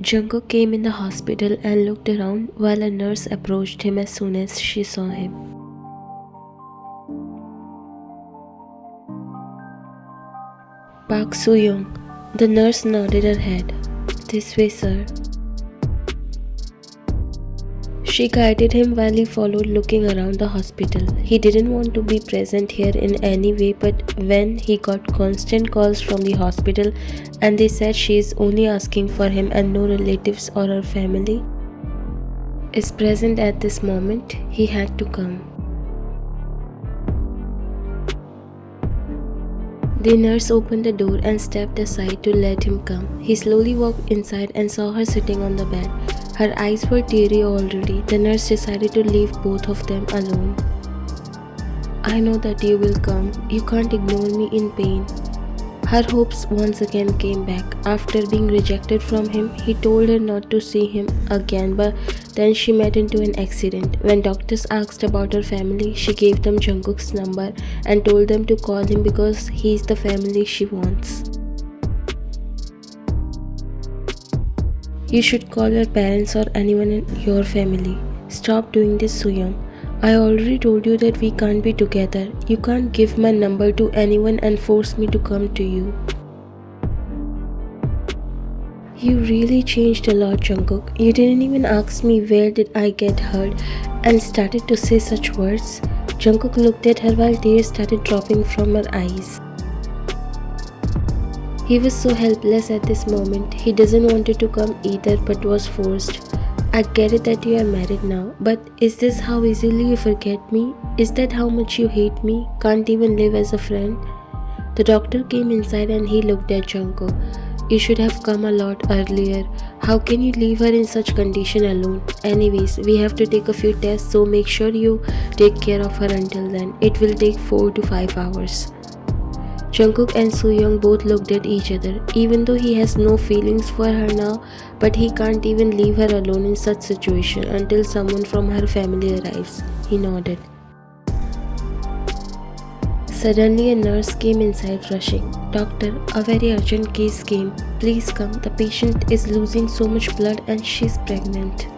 Jungkook came in the hospital and looked around while a nurse approached him as soon as she saw him. Park Soo-young. The nurse nodded her head. This way, sir. She guided him while he followed, looking around the hospital. He didn't want to be present here in any way, but when he got constant calls from the hospital and they said she is only asking for him and no relatives or her family is present at this moment, he had to come. The nurse opened the door and stepped aside to let him come. He slowly walked inside and saw her sitting on the bed. Her eyes were teary already. The nurse decided to leave both of them alone. I know that you will come. You can't ignore me in pain. Her hopes once again came back. After being rejected from him, he told her not to see him again, but then she met into an accident. When doctors asked about her family, she gave them Jungkook's number and told them to call him because he's the family she wants. You should call your parents or anyone in your family. Stop doing this, Soo-young. I already told you that we can't be together. You can't give my number to anyone and force me to come to you. You really changed a lot, Jungkook. You didn't even ask me where did I get hurt and started to say such words. Jungkook looked at her while tears started dropping from her eyes. He was so helpless at this moment. He doesn't wanted to come either but was forced. I get it that you are married now, but is this how easily you forget me? Is that how much you hate me? Can't even live as a friend? The doctor came inside and he looked at Jungkook. You should have come a lot earlier. How can you leave her in such condition alone? Anyways, we have to take a few tests, so make sure you take care of her until then. It will take 4 to 5 hours. Jungkook and Soo-young both looked at each other, even though he has no feelings for her now, but he can't even leave her alone in such situation until someone from her family arrives. He nodded. Suddenly a nurse came inside rushing. Doctor, a very urgent case came. Please come, the patient is losing so much blood and she's pregnant.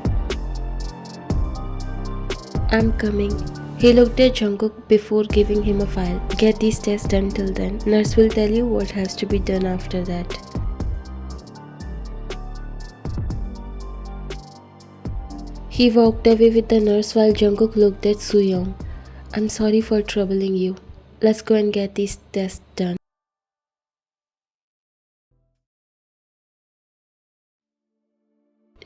I'm coming. He looked at Jungkook before giving him a file. Get these tests done till then. Nurse will tell you what has to be done after that. He walked away with the nurse while Jungkook looked at Soo-young. I'm sorry for troubling you. Let's go and get these tests done.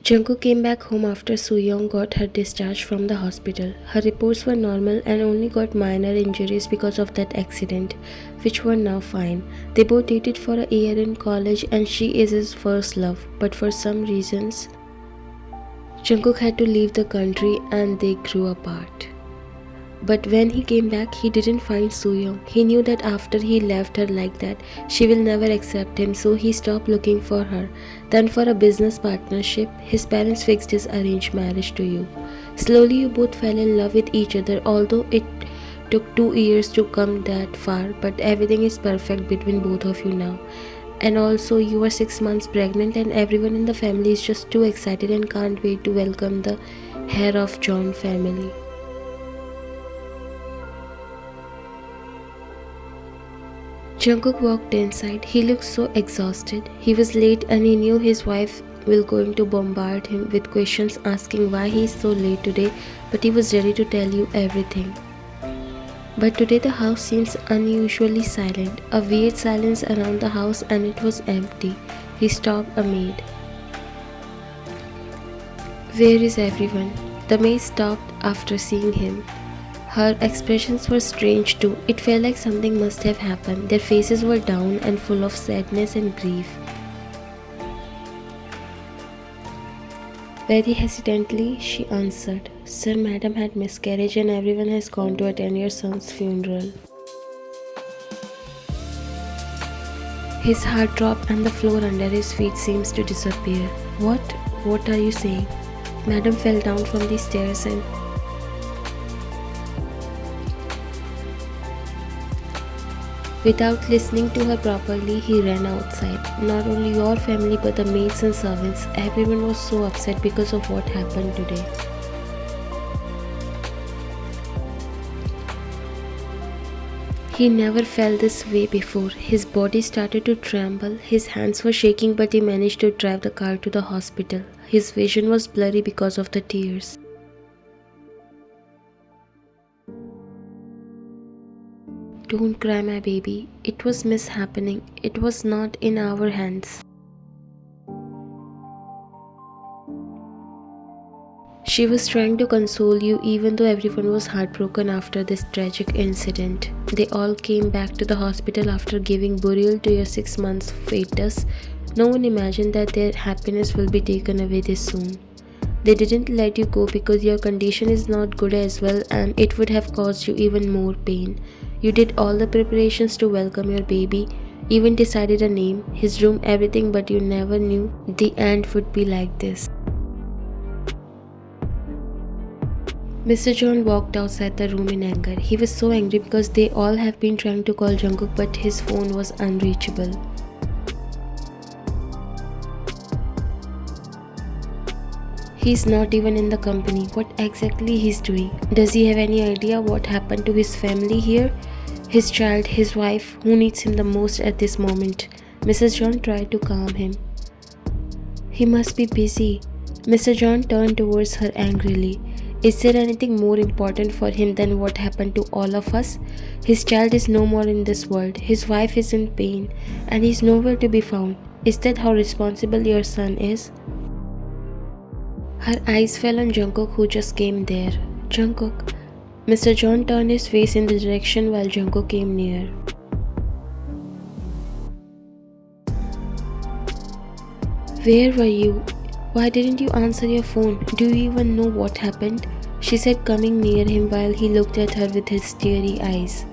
Jungkook came back home after Soo-young got her discharged from the hospital. Her reports were normal and only got minor injuries because of that accident, which were now fine. They both dated for a year in college and she is his first love, but for some reasons, Jungkook had to leave the country and they grew apart. But when he came back, he didn't find Soo-young. He knew that after he left her like that, she will never accept him, so he stopped looking for her. Then for a business partnership, his parents fixed his arranged marriage to you. Slowly you both fell in love with each other, although it took 2 years to come that far, but everything is perfect between both of you now. And also you are 6 months pregnant and everyone in the family is just too excited and can't wait to welcome the heir of John family. Jungkook walked inside. He looked so exhausted. He was late and he knew his wife will going to bombard him with questions asking why he is so late today, but he was ready to tell you everything. But today the house seems unusually silent. A weird silence around the house and it was empty. He stopped a maid. Where is everyone? The maid stopped after seeing him. Her expressions were strange too. It felt like something must have happened. Their faces were down and full of sadness and grief. Very hesitantly, she answered, Sir, Madam had miscarriage and everyone has gone to attend your son's funeral. His heart dropped and the floor under his feet seems to disappear. What? What are you saying? Madam fell down from the stairs and Without listening to her properly, he ran outside. Not only your family but the maids and servants, everyone was so upset because of what happened today. He never felt this way before. His body started to tremble, his hands were shaking, but he managed to drive the car to the hospital. His vision was blurry because of the tears. Don't cry, my baby. It was mishappening. It was not in our hands. She was trying to console you even though everyone was heartbroken after this tragic incident. They all came back to the hospital after giving burial to your 6 months fetus. No one imagined that their happiness will be taken away this soon. They didn't let you go because your condition is not good as well and it would have caused you even more pain. You did all the preparations to welcome your baby, even decided a name, his room, everything, but you never knew the end would be like this. Mr. John walked outside the room in anger. He was so angry because they all have been trying to call Jungkook but his phone was unreachable. He's not even in the company. What exactly he's doing? Does he have any idea what happened to his family here? His child, his wife, who needs him the most at this moment? Mrs. John tried to calm him. He must be busy. Mr. John turned towards her angrily. Is there anything more important for him than what happened to all of us? His child is no more in this world. His wife is in pain and he's nowhere to be found. Is that how responsible your son is? Her eyes fell on Jungkook who just came there. Jungkook. Mr. John turned his face in the direction while Jungkook came near. Where were you? Why didn't you answer your phone? Do you even know what happened? She said, coming near him while he looked at her with his teary eyes.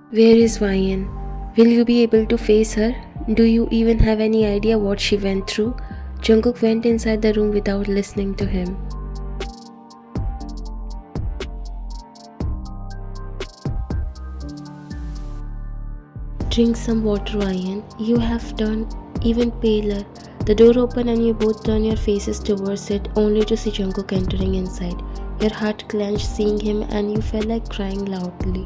Where is Vian? Will you be able to face her? Do you even have any idea what she went through? Jungkook went inside the room without listening to him. Drink some water, Vian. You have turned even paler. The door opened and you both turned your faces towards it only to see Jungkook entering inside. Your heart clenched seeing him and you felt like crying loudly.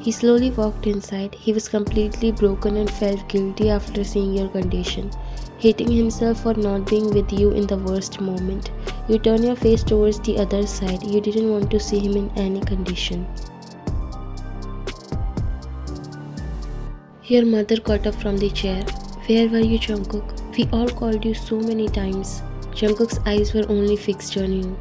He slowly walked inside. He was completely broken and felt guilty after seeing your condition, hating himself for not being with you in the worst moment. You turned your face towards the other side. You didn't want to see him in any condition. Your mother got up from the chair. Where were you, Jungkook? We all called you so many times. Jungkook's eyes were only fixed on you.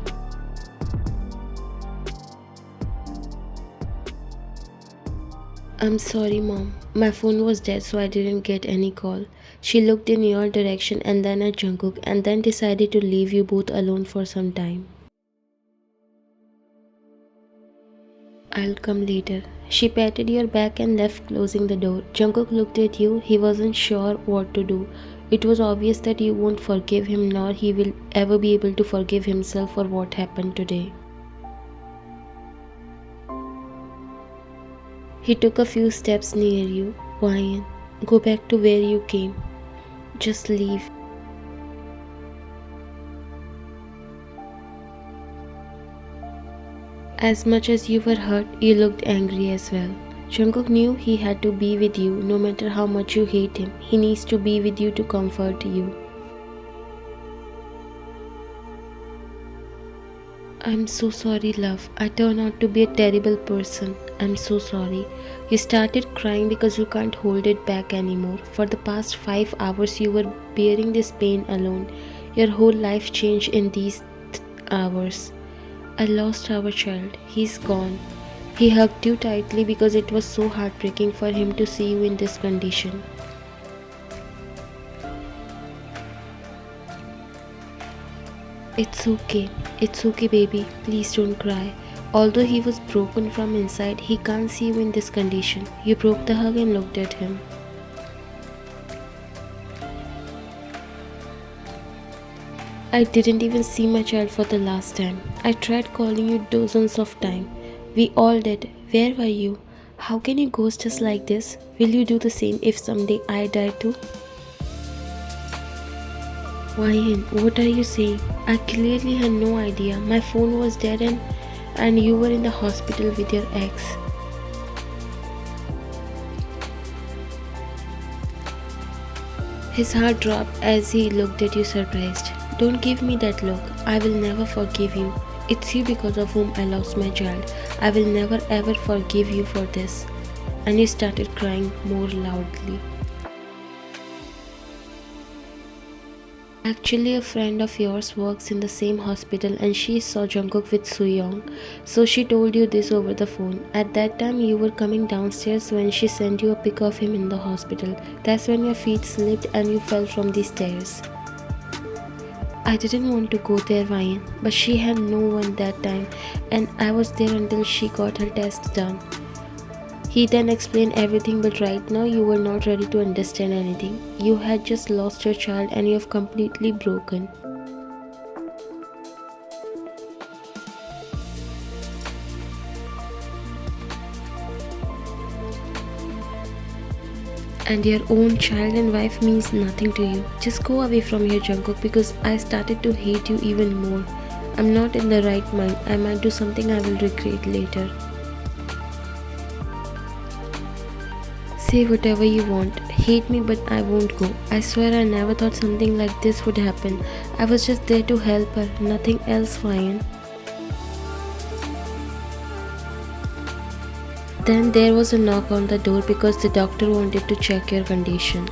I'm sorry, Mom. My phone was dead so I didn't get any call. She looked in your direction and then at Jungkook and then decided to leave you both alone for some time. I'll come later. She patted your back and left, closing the door. Jungkook looked at you. He wasn't sure what to do. It was obvious that you won't forgive him nor he will ever be able to forgive himself for what happened today. He took a few steps near you. Vian, go back to where you came. Just leave. As much as you were hurt, you looked angry as well. Jungkook knew he had to be with you no matter how much you hate him. He needs to be with you to comfort you. I'm so sorry, love. I turned out to be a terrible person. I'm so sorry. You started crying because you can't hold it back anymore. For the past 5 hours you were bearing this pain alone. Your whole life changed in these hours. I lost our child. He's gone. He hugged you tightly because it was so heartbreaking for him to see you in this condition. It's okay. It's okay, baby. Please don't cry. Although he was broken from inside, he can't see you in this condition. You broke the hug and looked at him. I didn't even see my child for the last time. I tried calling you dozens of times. We all did. Where were you? How can you ghost us like this? Will you do the same if someday I die too? Ryan, what are you saying? I clearly had no idea. My phone was dead and you were in the hospital with your ex. His heart dropped as he looked at you surprised. Don't give me that look. I will never forgive you. It's you because of whom I lost my child. I will never ever forgive you for this. And you started crying more loudly. Actually, a friend of yours works in the same hospital and she saw Jungkook with Sooyoung. So she told you this over the phone. At that time, you were coming downstairs when she sent you a pic of him in the hospital. That's when your feet slipped and you fell from the stairs. I didn't want to go there, Ryan, but she had no one that time and I was there until she got her test done. He then explained everything, but right now you were not ready to understand anything. You had just lost your child and you have completely broken. And your own child and wife means nothing to you. Just go away from here, Jungkook, because I started to hate you even more. I'm not in the right mind. I might do something I will regret later. Say whatever you want. Hate me, but I won't go. I swear I never thought something like this would happen. I was just there to help her. Nothing else, Ryan. Then there was a knock on the door because the doctor wanted to check your condition.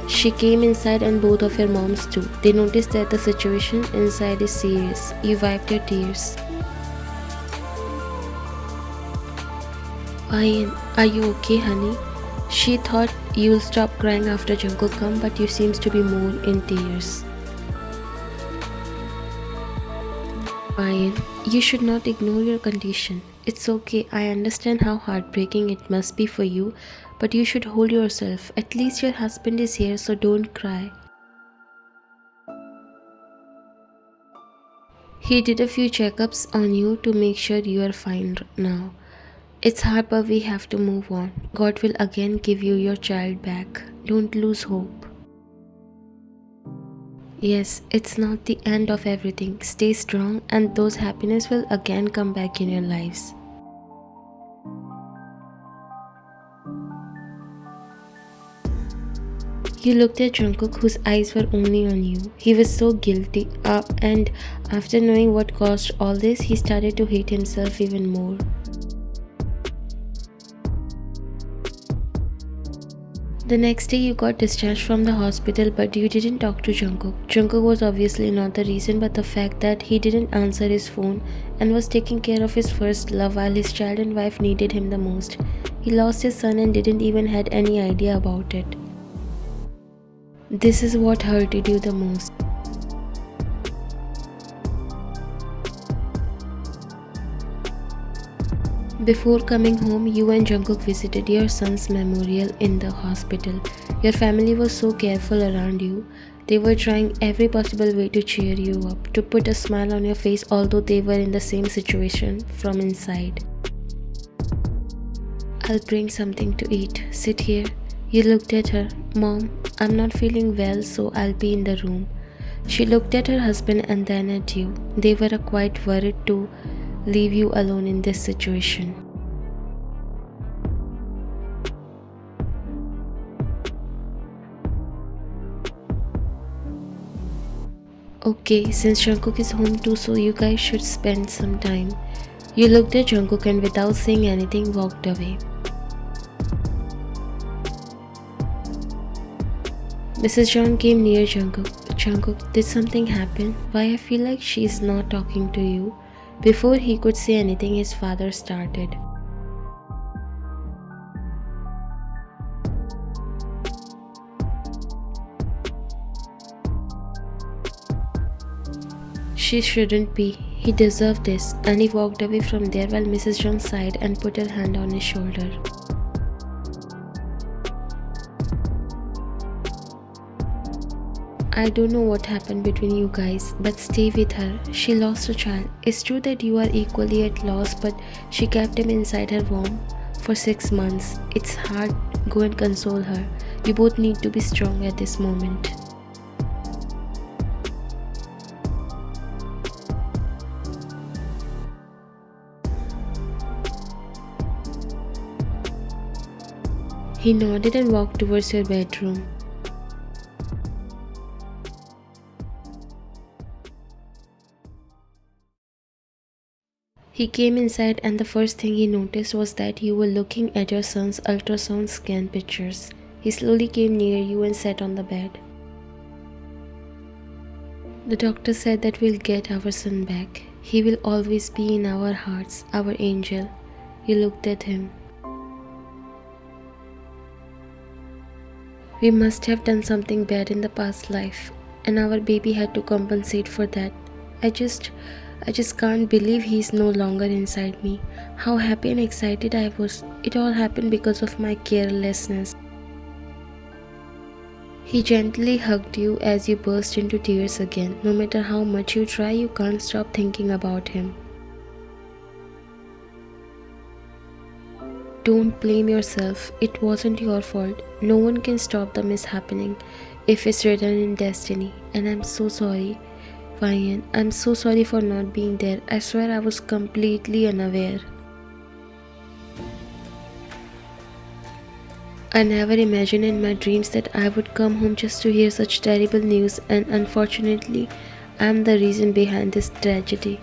She came inside and both of your moms too. They noticed that the situation inside is serious. You wiped your tears. Ryan, are you okay, honey? She thought you'll stop crying after Jungkook come, but you seems to be more in tears. Ryan, you should not ignore your condition. It's okay, I understand how heartbreaking it must be for you, but you should hold yourself. At least your husband is here, so don't cry. He did a few checkups on you to make sure you are fine now. It's hard, but we have to move on. God will again give you your child back. Don't lose hope. Yes, it's not the end of everything. Stay strong and those happiness will again come back in your lives. You looked at Jungkook, whose eyes were only on you. He was so guilty, and after knowing what caused all this, he started to hate himself even more. The next day you got discharged from the hospital, but you didn't talk to Jungkook. Jungkook was obviously not the reason, but the fact that he didn't answer his phone and was taking care of his first love while his child and wife needed him the most. He lost his son and didn't even had any idea about it. This is what hurted you the most. Before coming home, you and Jungkook visited your son's memorial in the hospital. Your family was so careful around you. They were trying every possible way to cheer you up, to put a smile on your face, although they were in the same situation from inside. I'll bring something to eat. Sit here. You looked at her. Mom, I'm not feeling well, so I'll be in the room. She looked at her husband and then at you. They were quite worried to leave you alone in this situation. Okay, since Jungkook is home too, so you guys should spend some time. You looked at Jungkook and without saying anything walked away. Mrs. John came near Jungkook. Jungkook, did something happen? Why I feel like she's not talking to you? Before he could say anything, his father started. She shouldn't be. He deserved this. And he walked away from there while Mrs. John sighed and put her hand on his shoulder. I don't know what happened between you guys, but stay with her. She lost a child. It's true that you are equally at loss, but she kept him inside her womb for 6 months. It's hard. Go and console her. You both need to be strong at this moment. He nodded and walked towards your bedroom. He came inside and the first thing he noticed was that you were looking at your son's ultrasound scan pictures. He slowly came near you and sat on the bed. The doctor said that we'll get our son back. He will always be in our hearts, our angel. You looked at him. We must have done something bad in the past life, and our baby had to compensate for that. I just can't believe he's no longer inside me. How happy and excited I was. It all happened because of my carelessness. He gently hugged you as you burst into tears again. No matter how much you try, you can't stop thinking about him. Don't blame yourself. It wasn't your fault. No one can stop the mishappening if it's written in destiny. And I'm so sorry. Ryan, I'm so sorry for not being there. I swear I was completely unaware. I never imagined in my dreams that I would come home just to hear such terrible news, and unfortunately, I'm the reason behind this tragedy.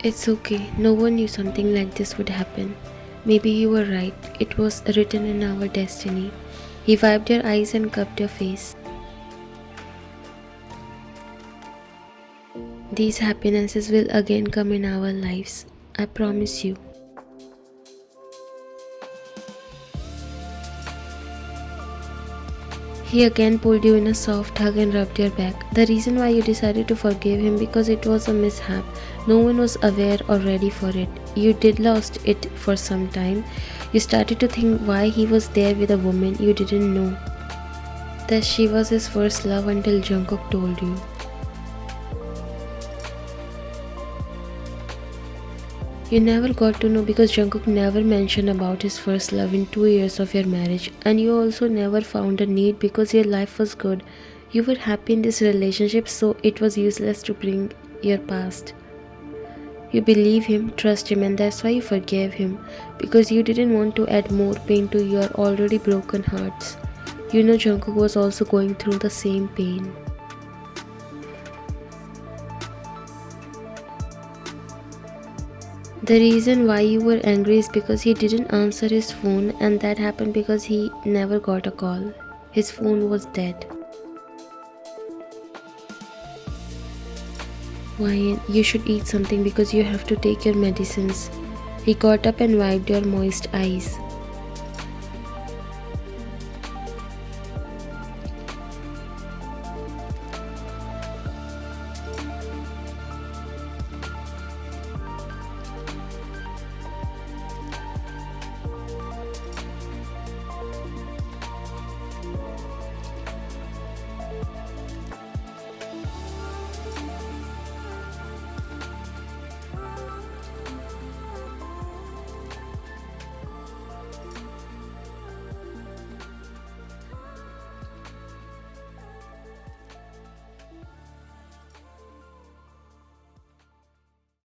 It's okay. No one knew something like this would happen. Maybe you were right. It was written in our destiny. He wiped your eyes and cupped your face. These happinesses will again come in our lives. I promise you. He again pulled you in a soft hug and rubbed your back. The reason why you decided to forgive him because it was a mishap. No one was aware or ready for it. You did lost it for some time. You started to think why he was there with a woman you didn't know. That she was his first love until Jungkook told you. You never got to know because Jungkook never mentioned about his first love in 2 years of your marriage, and you also never found a need because your life was good. You were happy in this relationship, so it was useless to bring your past. You believe him, trust him, and that's why you forgave him, because you didn't want to add more pain to your already broken hearts. You know Jungkook was also going through the same pain. The reason why you were angry is because he didn't answer his phone, and that happened because he never got a call. His phone was dead. Ryan, you should eat something because you have to take your medicines. He got up and wiped your moist eyes.